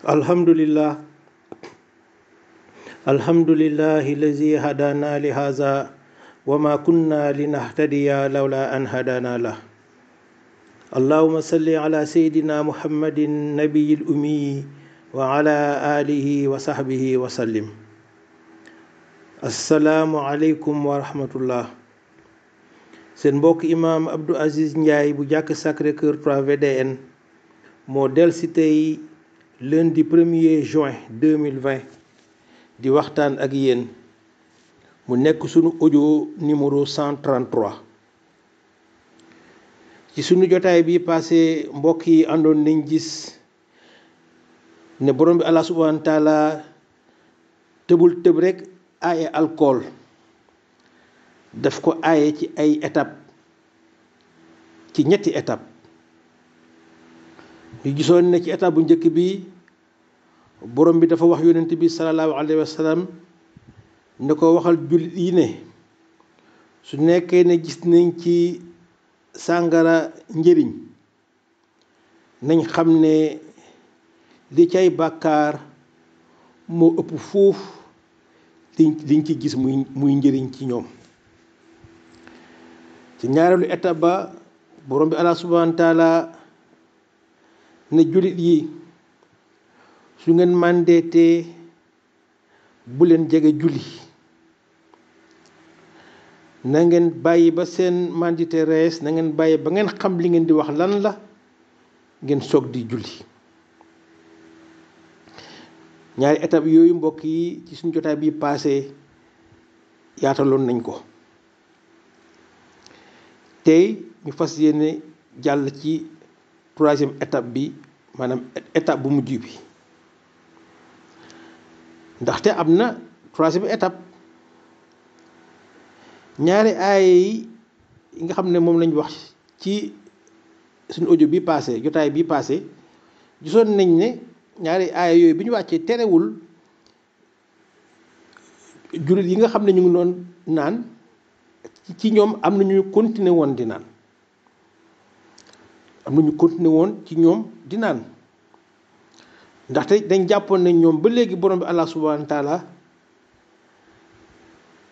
Alhamdulillah, alhamdulillahi lazi hadana li haza wa ma kunna linahtadiya lawla an hadana lah. Allahumma salli ala sayyidina Muhammadin nabiyil ummi wa ala alihi wa sahbihi wa sallim. Assalaamu aleykum wa rahmatullah. Seen mbokk imaam Abdou Aziz Ndiaye bu jàkk Sacré-Cœur 3 VDN moo dellusi tey lundi 1er juin 2020 di waxtaan ak yéen mu nekk sunu audio numéro 133. ci sunu jotaay bi passé mbokk yi àndoon nañ gis ne borom bi Allah subhanahu wa taala tëbul tëb rek aaye alcool, daf ko aaye ci ay étape, ci ñetti étape. ñu gisoon ne ci étape bu njëkk bi borom bi dafa wax yonent bi sallallahu alayhi wa sallam ne ko waxal jullit yi ne su nekkee ne gis nañ ci sàngara njëriñ nañ xam ne li cay bàkkaar moo ëpp fuuf liñ ci gis muy njëriñ ci ñoom. ci ñaareelu étape ba borom bi Allah subhanahu wa taala ne jullit yi su ngeen màndeetee bu leen jege julli, na ngeen bàyyi ba seen màndite rees, na ngeen bàyyi ba ngeen xam li ngeen di wax lan la ngeen soog di julli. ñaari étape yooyu mbokk yi ci suñu jotaay bi passé yaataloon nañ ko. tey ñu fas yéene jàll ci troisième étape bi, maanaam étape bu mujj bi, ndaxte am na troisième étape. ñaari aaya yi nga xam ne moom lañ wax ci suñu audio bi passé, jotaay bi passé, gisoon nañ ne ñaari aaya yooyu bi ñu wàccee terewul jullit yi nga xam ne ñu ngi doon naan ci ñoom am na ñu continuer woon di naan, am na ñu continuer woon ci ñoom di naan, ndaxte dañ jàppoon ne ñoom ba léegi borom bi Allah subhanahu wa taala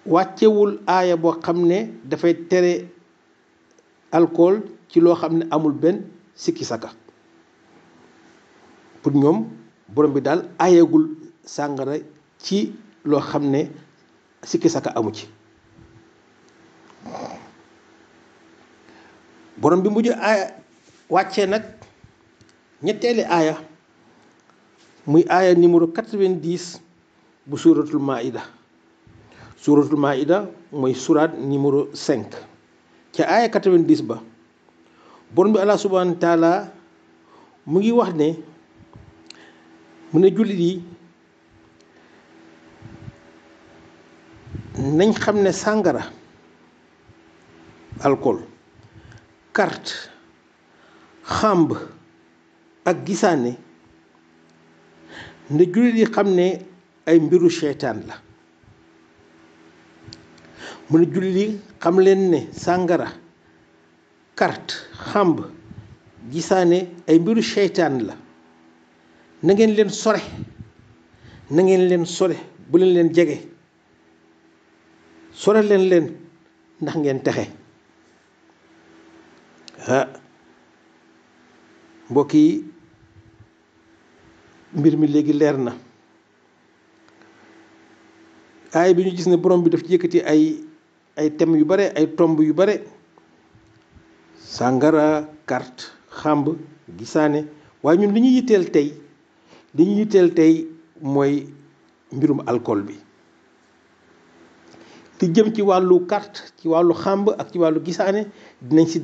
wàccewul aaya boo xam ne dafay tere alcool ci loo xam ne amul benn sikki saka. pour ñoom borom bi daal aayagul sàngara ci loo xam ne sikki saka amu ci. borom bi mujj aaya wàccee nag ñetteeli aaya muy aaya numéro 90 bu suuratul maida. suuratul maida mooy suraat numéro 5. ca aaya 90 ba borom bi Allah subhanahu wa taala mu ngi wax ne mu ne jullit yi nañ xam ne sàngara, alcool, carte, xàmb ak gisaane ne jullit yi xam ne ay mbiru seytaan la. mu ne jullit yi xam leen ne sàngara, carte, xàmb, gisaane ay mbiru seytaan la. na ngeen leen sore, na ngeen leen sore, bu leen leen jege, sore leen ndax ngeen texe. mbokk yi mbir mi léegi leer na. aay bi ñu gis ne borom bi daf ci yëkkati ay thèmes yu bare, ay tomb yu bare: sàngara, carte, xàmb, gisaane. waaye ñun li ñu yitteel tey mooy mbirum alcool bi. li jëm ci wàllu carte, ci wàllu xàmb ak ci wàllu gisaane dinañ si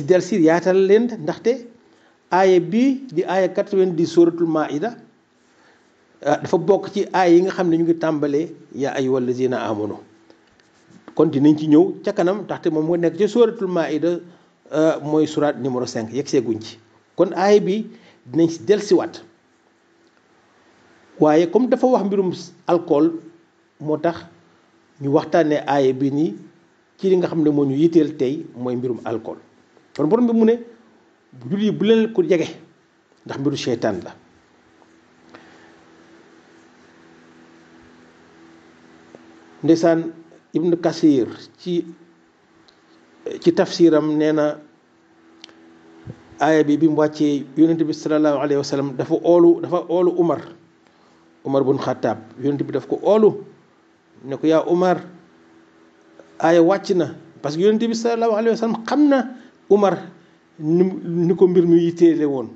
delsi yaatal leen, ndaxte aaya bi di aaya 90 suratul maida dafa bokk ci aaya yi nga xam ne ñu ngi tàmbalee yaa ayyuhal lazina amanu. kon dinañ ci ñëw ca kanam, ndaxte moom moo nekk ci suratul maida, mooy suraat numéro 5, yegg seeguñ ci. kon aaya bi dinañ si delsiwaat, waaye comme dafa wax mbirum alcool moo tax ñu waxtaanee aaya bi nii ci li nga xam ne moo ñu yitteel tey mooy mbirum alcool. kon borom bi mu ne jullit yi bu leen ko jege, ndax mbiru seytaan la. ndeysaan Ibn Kasir ci tafsiram nee na aaya bi mu wàccee yonent bi sallallahu alayhi wa sallam dafa oolu Umar bun Xattaab. yonent bi daf ko oolu ne ko yaa Umar aaya wàcc na, parce que yonent bi sallallahu alayhi wa sallam xam na Umar ni ko mbir mi yitteele woon.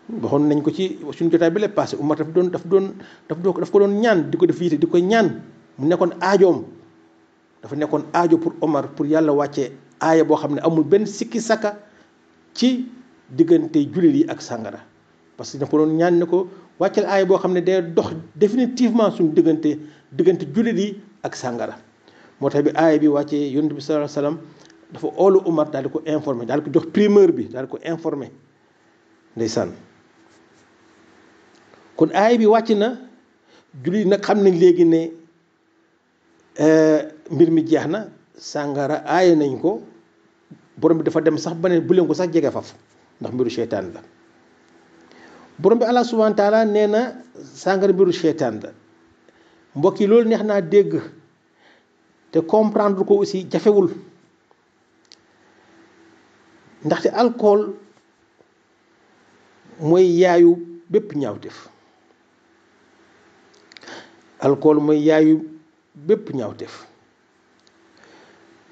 waxoon nañ ko ci suñu jotaay bi la passé. Umar daf ko doon ñaan, di ko def yitte, di ko ñaan. mu nekkoon aajoom, dafa nekkoon aajo pour Omar pour yàlla wàccee aaya boo xam ne amul benn sikki saka ci diggante jullit yi ak sàngara. parce que dafa doon ñaan ne ko wàcceel aaya boo xam ne day dox définitivement suñu diggante jullit yi ak sàngara. moo tax bi aaya bi wàccee yonent bi sallallahu alayhi wasallam dafa oolu Omar daal di ko informé, daal di ko jox primeur bi, daal di ko informé. ndeysaan kon aaya bi wàcc na, jullit yi nag xam nañ léegi ne mbir mi jeex na, sàngara aaye nañ ko. borom bi dafa dem sax ba ne bu leen ko sax jege faf ndax mbiru seytaan la. borom bi Allah subhanahu wa taala nee na sàngara mbiru seytaan la. mbokk yi loolu neex naa dégg te comprendre ko aussi jafewul, ndaxte alcool mooy yaayu bépp ñaawteef. alcool mooy yaayu bépp ñaawteef,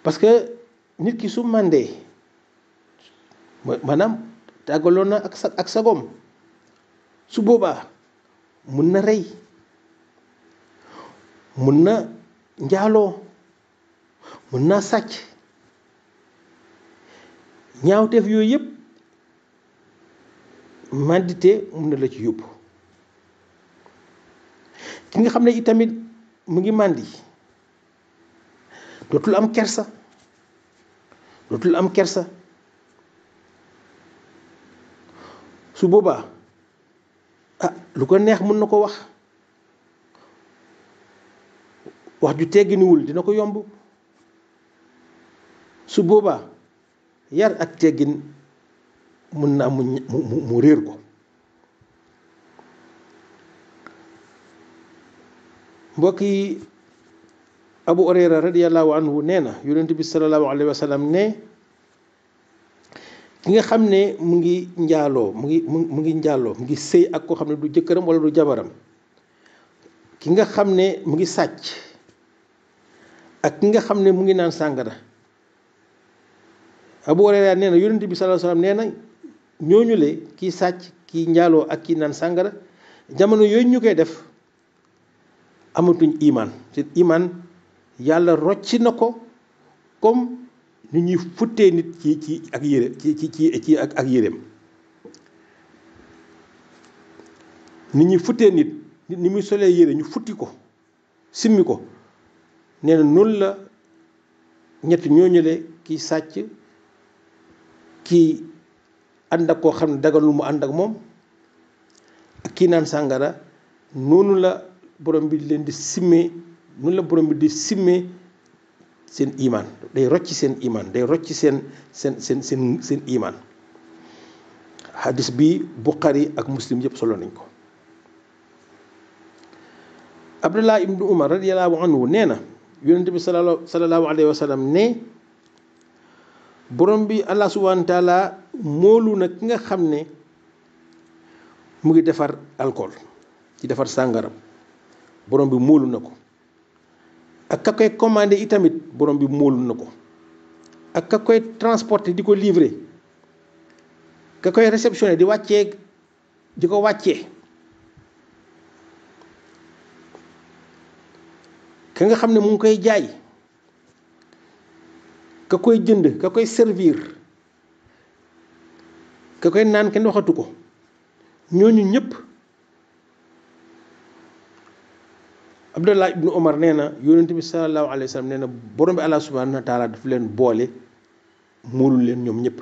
parce que nit ki su màndee maanaam tàggaloon na ak sagoom, su boobaa mun na rey, mun na njaaloo, mun na sàcc. ñaawteef yooyu yëpp màndite mun na la ci yóbbu. ki nga xam ne itamit mu ngi màndi dootul am kersa, su boobaa lu ko neex mun na ko wax ju tegginiwul dina ko yomb. su boobaa yar ak teggin mun na mu réer ko. mbokk yi, Abu Hurayra radiyallahu anhu nee na yonent bi sallallahu alayhi wa sallam ne ki nga xam ne mu ngi njaaloo mu ngi sëy ak koo xam ne du jëkkëram wala du jabaram, ki nga xam ne mu ngi sàcc ak ki nga xam ne mu ngi naan sàngara. Abu Hurayra nee na yonent bi sallallahu alayhi wa sallam nee na ñooñu le kii sàcc, kii njaaloo ak kii naan sàngara, jamono yooyu ñu koy def amatuñ imaan. seen imaan yàlla rocci na ko comme ni ñuy futtee nit ci ak yére ci ak yéreem. ni ñuy futtee nit ni muy solee yére ñu futti ko, simmi ko. nee na noonu la ñett ñooñule, kii sàcc, kii ànd ak koo xam ne daganul mu ànd ak moom, ak kii naan sàngara, noonu la borom bi leen di simmee, noonu la borom bi di simmee seen imaan. day rocci seen imaan, day rocci seen imaan. hadis bi Bukhari ak Muslim yëpp solo nañ ko. Abdullah ibnu Umar radiyallahu anhu nee na yonent bi sallallahu alayhi wa sallam ne borom bi Allah subhanahu wa taala moolu na ki nga xam ne mu ngi defar alcool, ci defar sàngara. borom bi móolu na ko. ak ka koy commandé itamit borom bi móolu na ko. ak ka koy transporté di ko livré, ka koy réceptionné di ko wàccee, ka nga xam ne mu ngi koy jaay, ka koy jënd, ka koy servir, ka koy naan kenn waxatu ko. ñooñu ñëpp Abdullah ibnu Omar nee na yonent bi sallallahu alayhi wa sallam nee na borom bi Allah subhanahu wa taala daf leen boole móolul leen ñoom ñëpp.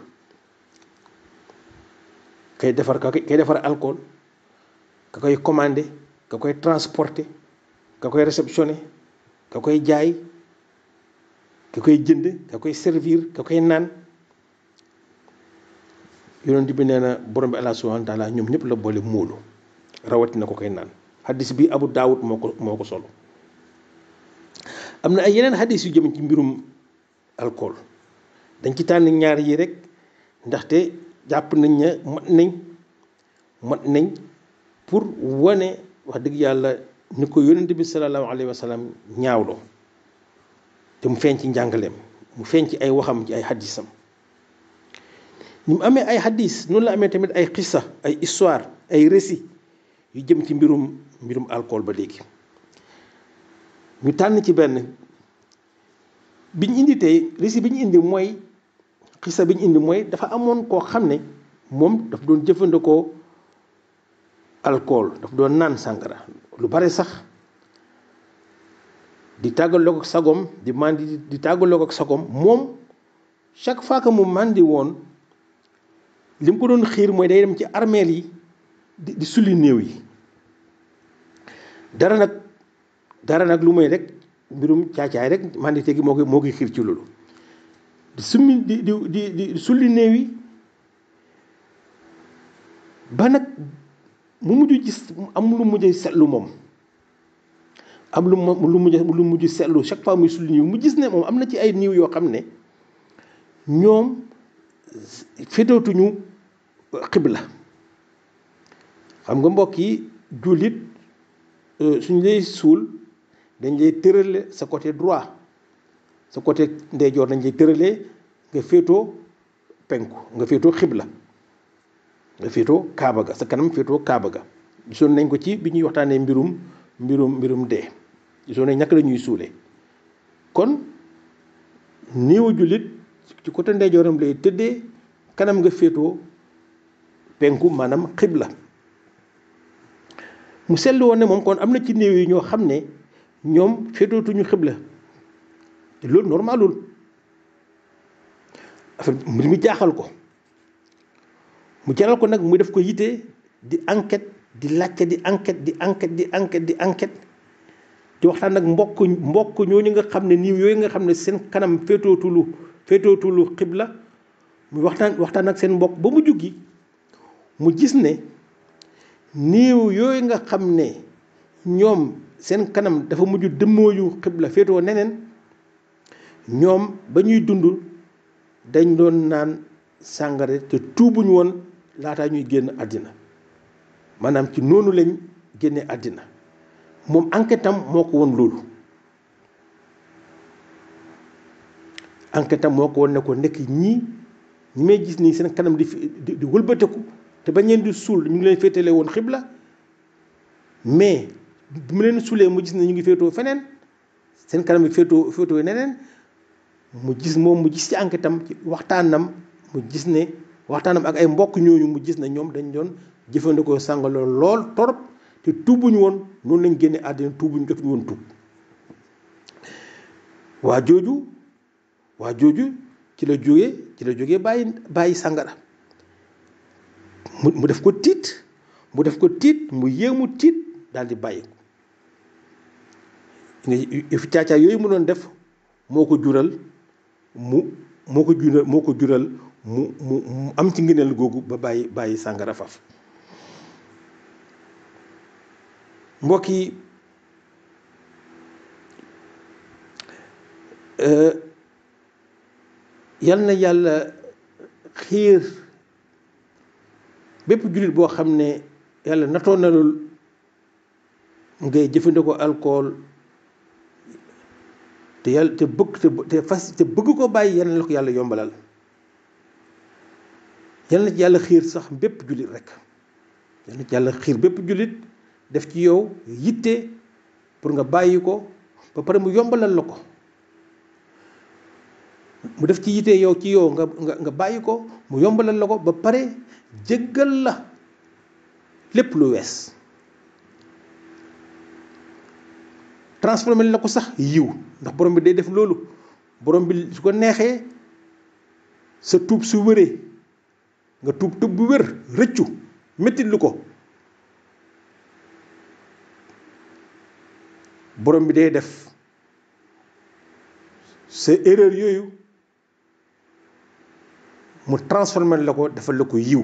kay defar alcool, ka koy commandé, ka koy transporté, ka koy réceptionné, ka koy jaay, ka koy jënd, ka koy servir, ka koy naan, yonent bi nee na borom bi Allah subhanahu wa taala ñoom ñëpp la boole móolu rawatina ko koy naan hadis bi Abu Daawud moo ko solo. am na ay yeneen hadis yu jëm ci mbirum alcool dañ ci tànn ñaar yi rek ndaxte jàpp nañ ne mat nañ pour wane wax dëgg yàlla ni ko yonent bi sallallahu alayhi wa sallam ñaawloo te mu feeñ ci njàngaleem mu feeñ ci ay waxam ci ay hadisam. ni mu amee ay hadis noonu la amee tamit ay xissa ay histoire ay récit yu jëm ci mbirum alcool ba léegi. ñu tànn ci benn biñ indi tey récit bi ñu indi mooy xissa bi ñu indi mooy dafa amoon koo xam ne moom daf doon jëfandikoo alcool daf doon naan sàngara lu bare sax di tàggaloo ak sagom di màndi di tàggaloo ak sagom moom chaque fois que mu màndi woon li mu ko doon xiir mooy day dem ci armeel yi di sulli néew yi dara nag lu may rek mbirum caacaay rek mandité gi moo koy xiir ci loolu di sulli néew yi ba nag mu mujj gis am lu mujj seetlu moom am lu mujj seetlu chaque fois muy sulli néew mu gis ne moom am na ci ay néew yoo xam ne ñoom féetootuñu xibla xam nga mbokk yi jullit suñ lay suul dañ lay tërale sa côté droit sa côté ndeyjoor dañ lay tëralee nga féetoo penku nga féetoo xibla nga féetoo kaaba ga sa kanam féetoo kaaba ga gisoon nañ ko ci bi ñuy waxtaanee mbirum dee gisoon nañ naka la ñuy suulee kon néewu jullit ci côté ndeyjooram lay tëddee kanam nga féetoo penku maanaam xibla mu seetlu woon ne moom kon am na ci néew yi ñoo xam ne ñoom féetootuñu xibla te loolu normalul affaire mbir mi jaaxal ko mu jaral ko nag mu def ko yite di enquête di laajte di enquête di waxtaan ak mbokk ñooñu nga xam ne néew yooyu nga xam ne seen kanam féetootulu xibla mu waxtaan ak seen mbokk ba mu juggi mu gis ne néew yooyu nga xam ne ñoom seen kanam dafa mujj dëmmooyu xibla féetoo neneen ñoom ba ñuy dund dañ doon naan sàngara te tuubuñu woon laataa ñuy génn àddina maanaam ci noonu lañ génne àddina moom enquête am moo ko woon loolu enquête am moo ko woon ne ko nekk ñi may gis nii seen kanam di wëlbateku te bañ leen di suul ñu ngi leen féetale woon xibla mais bu mu leen suulee mu gis ne ñu ngi féetoo feneen seen kanam bi féetoo neneen mu gis ci enquête am ci waxtaanam mu gis ne waxtaanam ak ay mbokk ñooñu mu gis ne ñoom dañ doon jëfandikoo sàngara lool torop te tuubuñu woon noonu lañ génne àddina tuubuñu jotuñu woon tuub waa jooju ci la jógee bàyyi sàngara mu def ko tiit mu yéemu tiit daal di bàyyi fi caacaay yooyu mu doon def moo ko jural mu am ci ngëneel googu ba bàyyi sàngara faf mbokk yi yal na yàlla xiir bépp jullit boo xam ne yàlla natoon na lool ngay jëfandikoo alcool te bëgg ko bàyyi yal na la ko yàlla yombalal yal na ci yàlla xiir sax bépp jullit rek yal na ci yàlla xiir bépp jullit def ci yow yitte pour nga bàyyi ko ba pare mu yombalal la ko mu def ci yitte yow nga bàyyi ko mu yombalal la ko ba pare jéggal la lépp lu wees transformé la ko sax yiw ndax borom bi day def loolu borom bi su ko neexee sa tuub su wëree nga tuub bu wér rëccu mettit lu ko borom bi day def sa erreur yooyu mu transformer la ko defal la ko yiw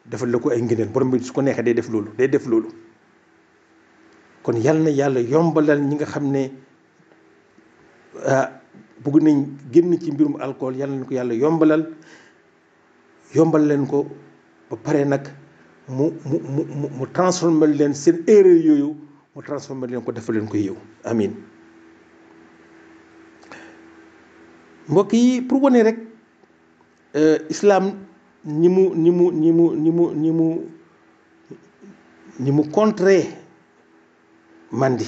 defal la ko ay ngëneel borom bi su ko neexee day def loolu kon yal na yàlla yombalal ñi nga xam ne bëgg nañ génn ci mbirum alcool yal na ko yàlla yombalal leen ko ba pare nag mu transformer leen seen erreur yooyu mu transformer leen ko defal leen ko yiw amin mbokk yi pour wane rek islam ni mu contrer mandi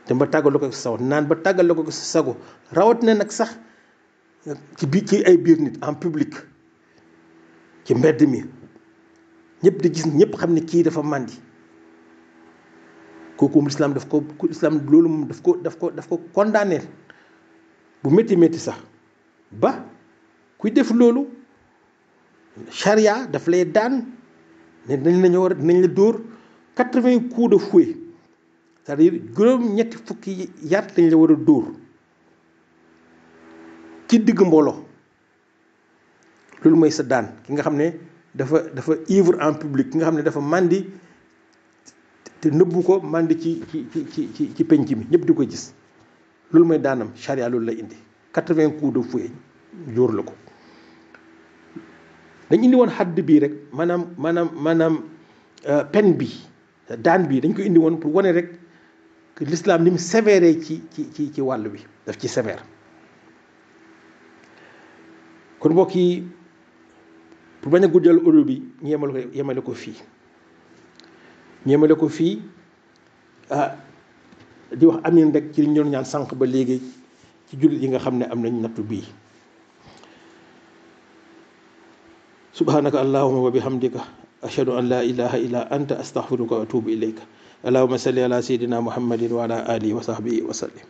te ba tàggal ko sa sago naan ba tàggal ko sa sago rawat na nag sax ci ay biir nit en public ci mbedd mi ñëpp di gis ñëpp xam ne kii dafa mandi kooku moom islam loolu moom daf ko condamné bu métti sax ba kuy def loolu charia daf lay daan ne dinañ la dóor 80 coups de fouet c'est-à-dire juróom-ñetti fukki yar lañ la war a dóor ci digg mbooloo loolu mooy sa daan ki nga xam ne dafa ivre en public ki nga xam ne dafa màndi te nëbbu ko màndi ci penc mi ñëpp di ko gis loolu mooy daanam charia loolu lay indi 80 coups de fouet jóor la ko dañ indi woon xadd bii rek maanaam peine bi daan bi dañ ko indi woon pour wane rek que l'islam ni mu sévère ci wàll bi daf ci sévère kon mbokk yi pour bañ a guddal audio bi ñu yemale ko fii di wax amin rek ci li ñu doon ñaan sànq ba léegi ci jullit yi nga xam ne am nañ nattu bii subhanaka allahumma wa bihamdika ashhadu an la ilaha illa anta astaghfiruka wa atubu ilayka allahumma salli ala sayyidina muhammadin wa ala alihi wa sahbihi wa sallim